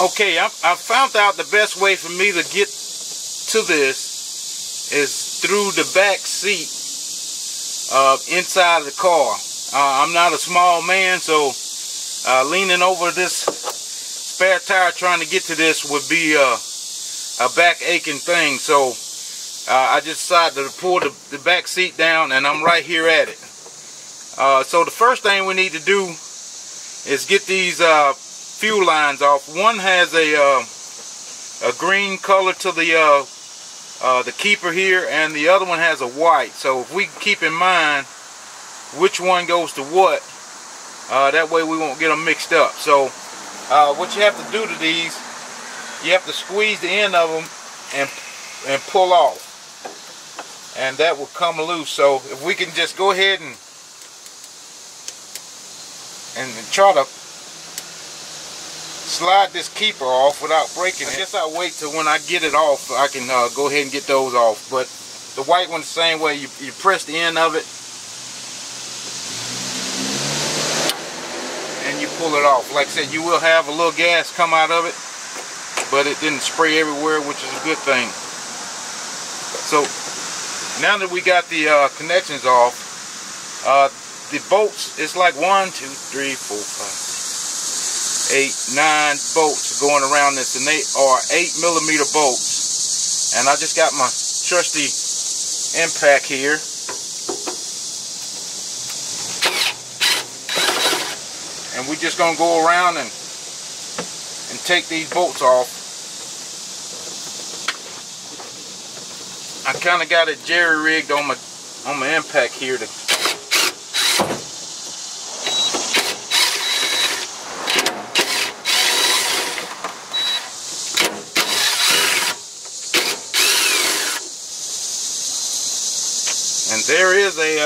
Okay, I found out the best way for me to get to this is through the back seat inside the car. I'm not a small man, so leaning over this spare tire trying to get to this would be a back aching thing. So I just decided to pull the back seat down, and I'm right here at it. So the first thing we need to do is get these fuel lines off. One has a green color to the keeper here, and the other one has a white. So if we keep in mind which one goes to what, that way we won't get them mixed up. So what you have to do to these, you have to squeeze the end of them and pull off, and that will come loose. So if we can just go ahead and try to slide this keeper off without breaking it. I guess I'll wait till when I get it off I can go ahead and get those off. But the white one the same way. You press the end of it and you pull it off. Like I said, you will have a little gas come out of it, but it didn't spray everywhere, which is a good thing. So now that we got the connections off, the bolts, it's like 1, 2, 3, 4, 5, 8, 9 bolts going around this, and they are 8mm bolts. And I just got my trusty impact here. And we're just gonna go around and take these bolts off. I kind of got it jerry-rigged on my impact here to and there is a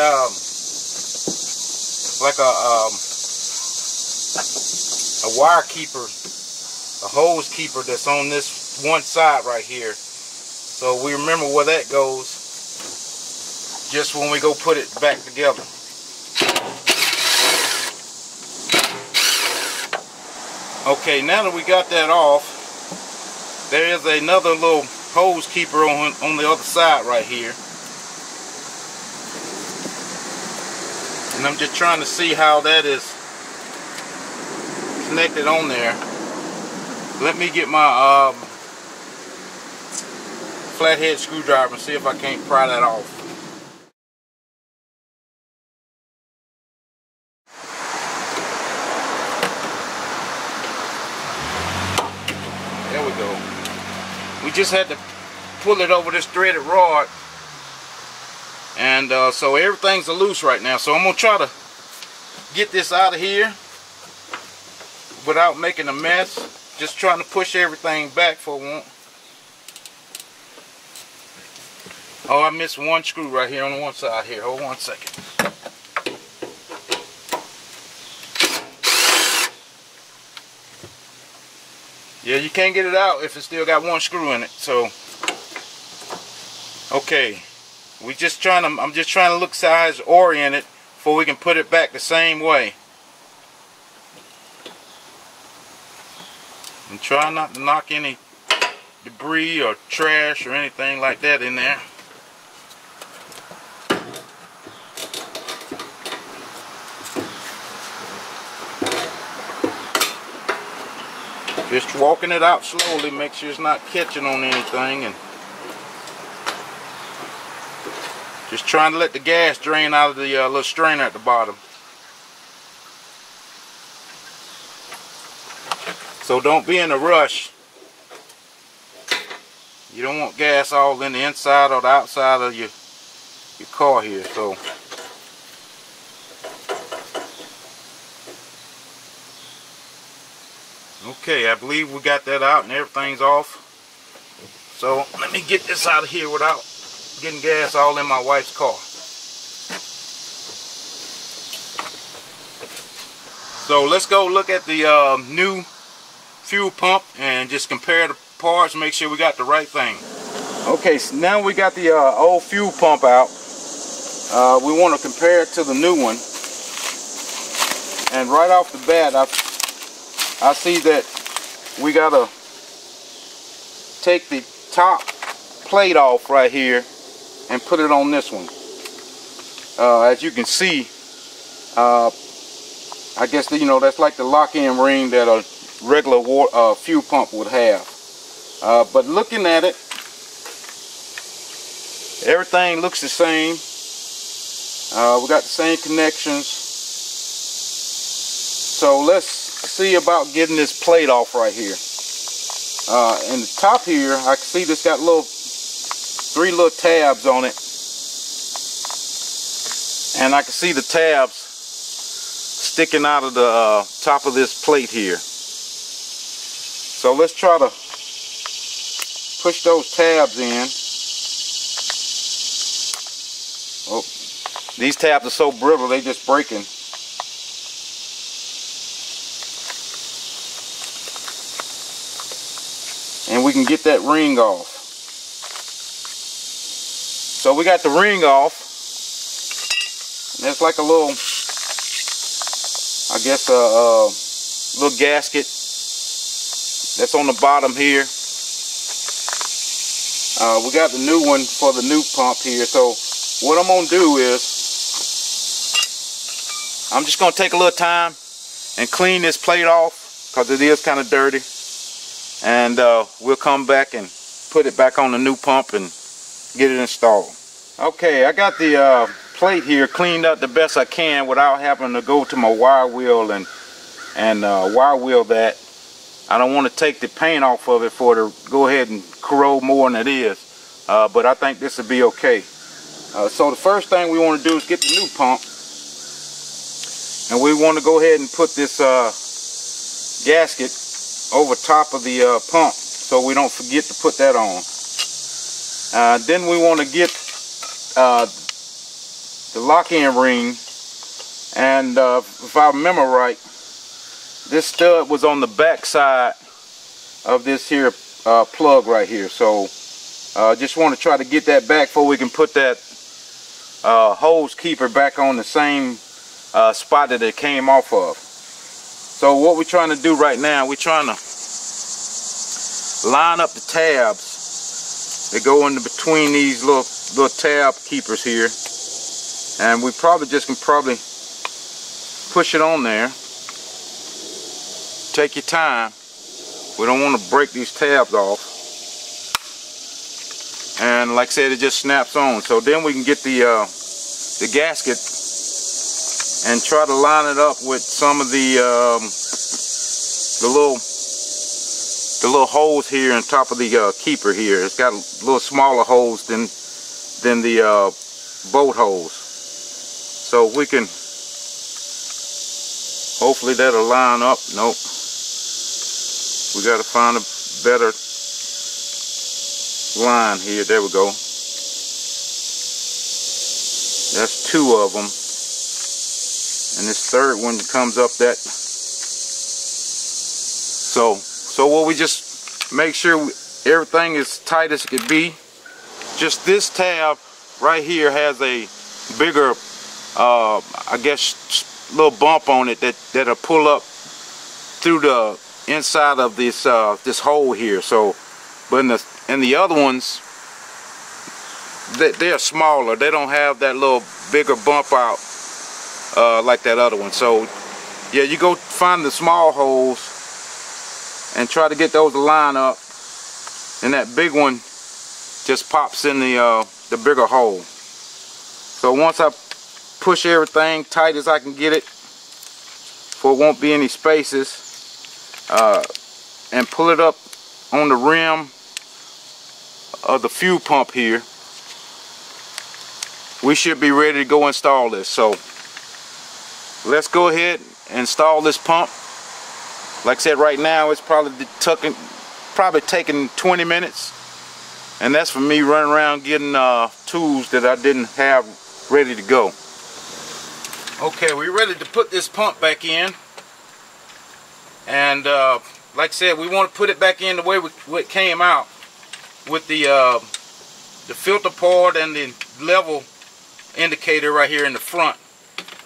like a wire keeper, a hose keeper that's on this one side right here. So we remember where that goes just when we go put it back together. Okay, now that we got that off, there is another little hose keeper on the other side right here. And I'm just trying to see how that is connected on there. Let me get my flathead screwdriver and see if I can't pry that off. There we go. We just had to pull it over this threaded rod, and so everything's loose right now. So I'm gonna try to get this out of here without making a mess. Just trying to push everything back for one. Oh, I missed one screw right here on one side here. Hold on 1 second. Yeah, you can't get it out if it's still got one screw in it. So, okay, I'm just trying to look size oriented before we can put it back the same way. And try not to knock any debris or trash or anything like that in there. Just walking it out slowly, make sure it's not catching on anything, and just trying to let the gas drain out of the little strainer at the bottom. So don't be in a rush. You don't want gas all in the inside or the outside of your car here. So okay, I believe we got that out and everything's off. So let me get this out of here without getting gas all in my wife's car. So let's go look at the new fuel pump and just compare the parts, make sure we got the right thing. Okay, so now we got the old fuel pump out. We want to compare it to the new one. And right off the bat, I see that we gotta take the top plate off right here and put it on this one. As you can see, I guess you know, that's like the lock-in ring that a regular fuel pump would have. But looking at it, everything looks the same. We got the same connections. So let's see about getting this plate off right here. In the top here, I can see this got three little tabs on it, and I can see the tabs sticking out of the top of this plate here. So let's try to push those tabs in. Oh, these tabs are so brittle, they just breaking. And we can get that ring off. So we got the ring off. And there's like a little, I guess little gasket that's on the bottom here. We got the new one for the new pump here. So what I'm gonna do is, I'm just gonna take a little time and clean this plate off, because it is kind of dirty. And we'll come back and put it back on the new pump and get it installed. Okay, I got the plate here cleaned up the best I can without having to go to my wire wheel and wire wheel that. I don't want to take the paint off of it for it to go ahead and corrode more than it is, but I think this will be okay. So the first thing we want to do is get the new pump, and we want to go ahead and put this gasket over top of the pump so we don't forget to put that on. Then we want to get the lock-in ring, and if I remember right, this stud was on the back side of this here plug right here. So just want to try to get that back before we can put that hose keeper back on the same spot that it came off of. So what we're trying to do right now, we're trying to line up the tabs that go in between these little tab keepers here, and we probably just can push it on there. Take your time. We don't want to break these tabs off. And like I said, it just snaps on. So then we can get the gasket and try to line it up with some of the little holes here on top of the keeper here. It's got a little smaller holes than the bolt holes. So we can, hopefully that'll line up. Nope. We got to find a better line here. There we go. That's two of them. And this third one comes up that. So what we just make sure everything is tight as it could be. Just this tab right here has a bigger, I guess, little bump on it that'll pull up through the inside of this this hole here. So, but in the other ones, they're smaller. They don't have that little bigger bump out like that other one. So yeah, you go find the small holes and try to get those to line up, and that big one just pops in the bigger hole. So once I push everything tight as I can get it, so it won't be any spaces, and pull it up on the rim of the fuel pump here, we should be ready to go install this. So let's go ahead and install this pump. Like I said, right now it's probably taking 20 minutes, and that's for me running around getting tools that I didn't have ready to go. Okay, we're ready to put this pump back in, and like I said, we want to put it back in the way it came out, with the filter port and the level indicator right here in the front,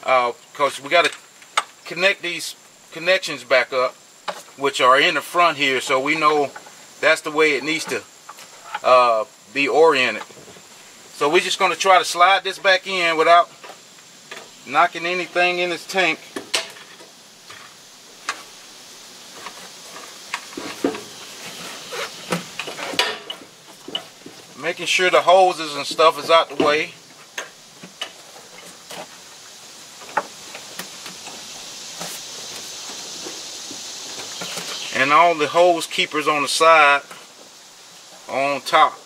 because we got to connect these connections back up. which are in the front here, so we know that's the way it needs to be oriented. So we're just going to try to slide this back in without knocking anything in this tank. Making sure the hoses and stuff is out the way. And all the hose keepers on the side are on top.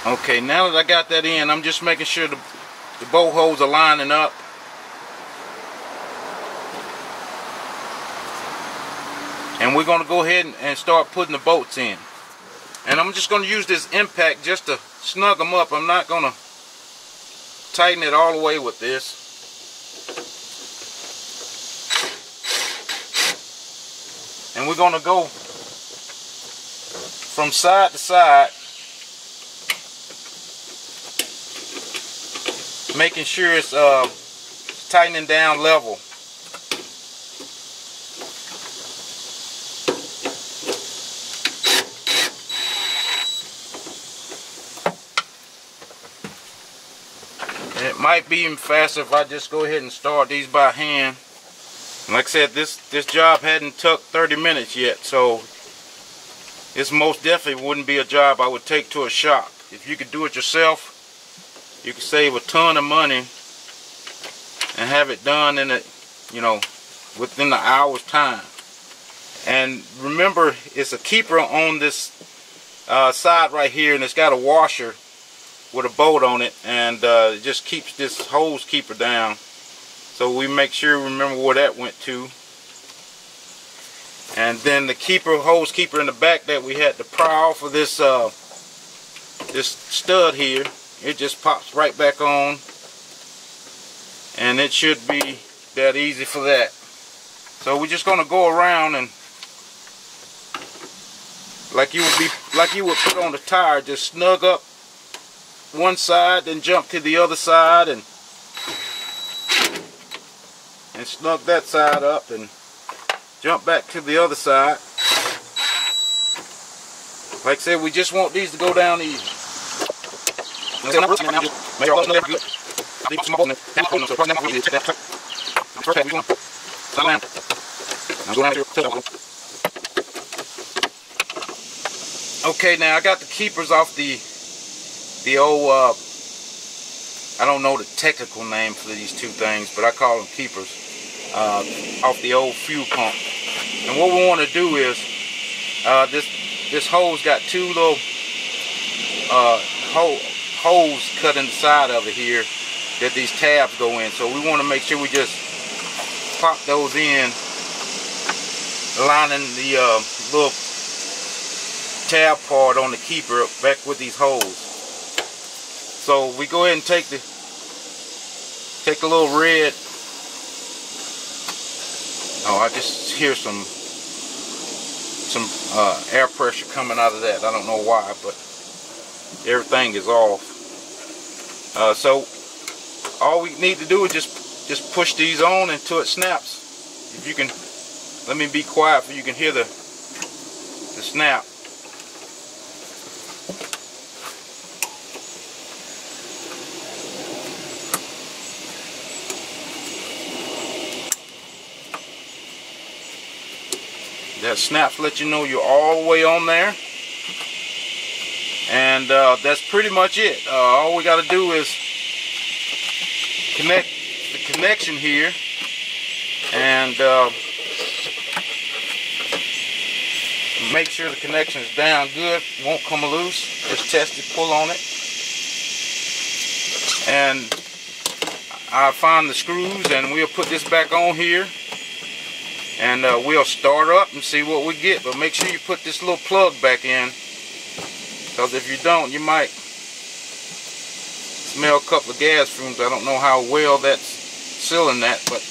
Okay, now that I got that in, I'm just making sure the bolt holes are lining up. And we're going to go ahead and start putting the bolts in. And I'm just going to use this impact just to snug them up. I'm not going to tighten it all the way with this. And we're going to go from side to side, making sure it's tightening down level. And it might be even faster if I just go ahead and start these by hand. Like I said, this job hadn't took 30 minutes yet, so this most definitely wouldn't be a job I would take to a shop. If you could do it yourself, you can save a ton of money and have it done in it, you know, within the hour's time. And remember, it's a keeper on this side right here, and it's got a washer with a bolt on it, and it just keeps this hose keeper down. So we make sure remember where that went to. And then the hose keeper in the back that we had to pry off of this this stud here, it just pops right back on, and it should be that easy for that. So we're just going to go around and like you would put on a tire, just snug up one side, then jump to the other side and snug that side up and jump back to the other side. Like I said, we just want these to go down easy. Okay, now I got the keepers off the old I don't know the technical name for these two things, but I call them keepers, off the old fuel pump. And what we want to do is this hose got two little holes cut in the side of it here that these tabs go in. So we want to make sure we just pop those in, lining the little tab part on the keeper back with these holes. So we go ahead and take a little red. Oh, I just hear some air pressure coming out of that. I don't know why, but everything is off. So all we need to do is just push these on until it snaps. If you can, let me be quiet so you can hear the snap. That snaps let you know you're all the way on there. And that's pretty much it. All we got to do is connect the connection here, and make sure the connection is down good. Won't come loose. Just test it, pull on it, and I'll find the screws, and we'll put this back on here, and we'll start up and see what we get. But make sure you put this little plug back in, because if you don't, you might smell a couple of gas fumes. I don't know how well that's sealing that, but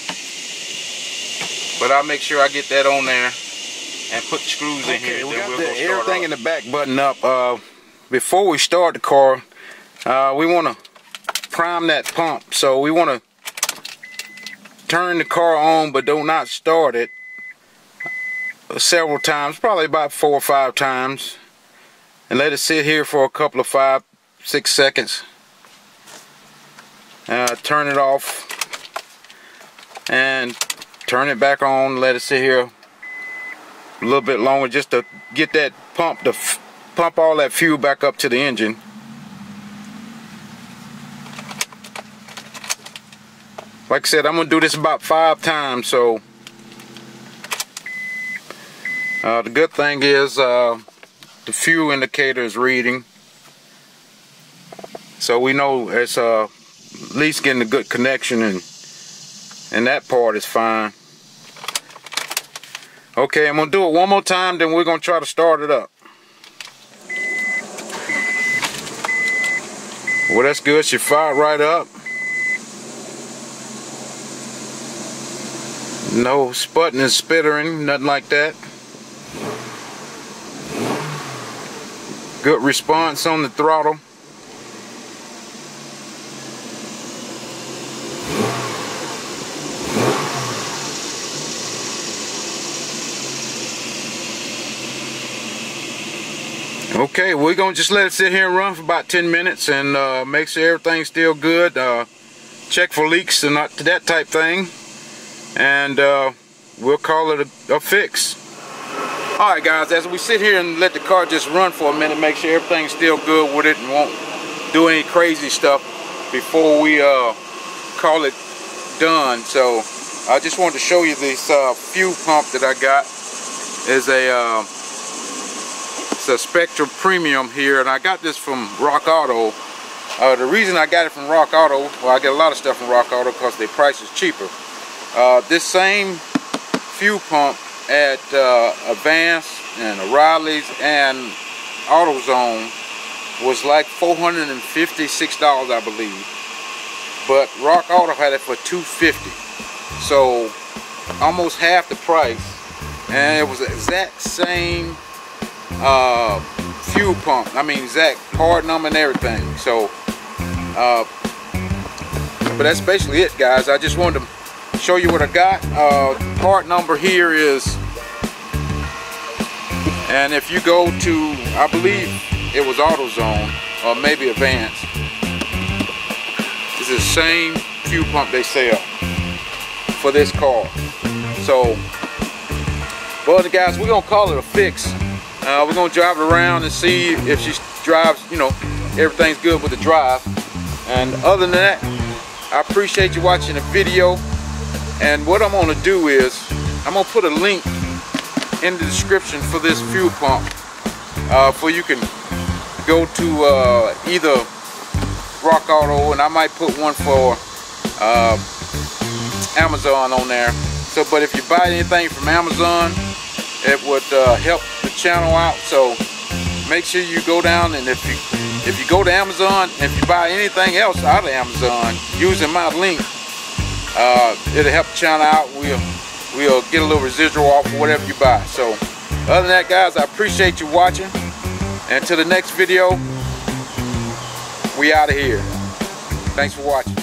I'll make sure I get that on there. and put the screws in here. We then got we'll go start everything up. in the back button up. Before we start the car, we want to prime that pump. So we want to turn the car on, but do not start it several times, probably about 4 or 5 times, and let it sit here for a couple of 5-6 seconds. Turn it off and turn it back on. Let it sit here a little bit longer, just to get that pump to pump all that fuel back up to the engine. Like I said, I'm gonna do this about 5 times. So the good thing is the fuel indicator is reading, so we know it's at least getting a good connection, and that part is fine. Okay, I'm gonna do it one more time, then we're gonna try to start it up. Well, that's good. She fired right up. No sputting and spittering, nothing like that. Good response on the throttle. Okay, we're gonna just let it sit here and run for about 10 minutes and make sure everything's still good. Check for leaks and that type thing, and we'll call it a fix. Alright guys, as we sit here and let the car just run for a minute, make sure everything's still good with it and won't do any crazy stuff before we call it done. So I just wanted to show you this fuel pump that I got. It's a Spectra Premium here, and I got this from Rock Auto. The reason I got it from Rock Auto, well, I get a lot of stuff from Rock Auto because their price is cheaper. This same fuel pump at Advance and O'Reilly's and AutoZone was like $456, I believe, but Rock Auto had it for $250, so almost half the price, and it was the exact same fuel pump. I mean, exact part number and everything. So but that's basically it, guys. I just wanted to show you what I got. Part number here is, and if you go to, I believe it was AutoZone or maybe Advance, it's the same fuel pump they sell for this car. So, well guys, we're gonna call it a fix. We're gonna drive it around and see if she drives, you know, everything's good with the drive. And other than that, I appreciate you watching the video. And what I'm gonna do is, I'm gonna put a link in the description for this fuel pump, for you can go to either Rock Auto, and I might put one for Amazon on there. So, but if you buy anything from Amazon, it would help the channel out. So make sure you go down, and if you go to Amazon, if you buy anything else out of Amazon using my link, it'll help the channel out. We'll get a little residual off of whatever you buy. So other than that, guys, I appreciate you watching, and until the next video, we out of here. Thanks for watching.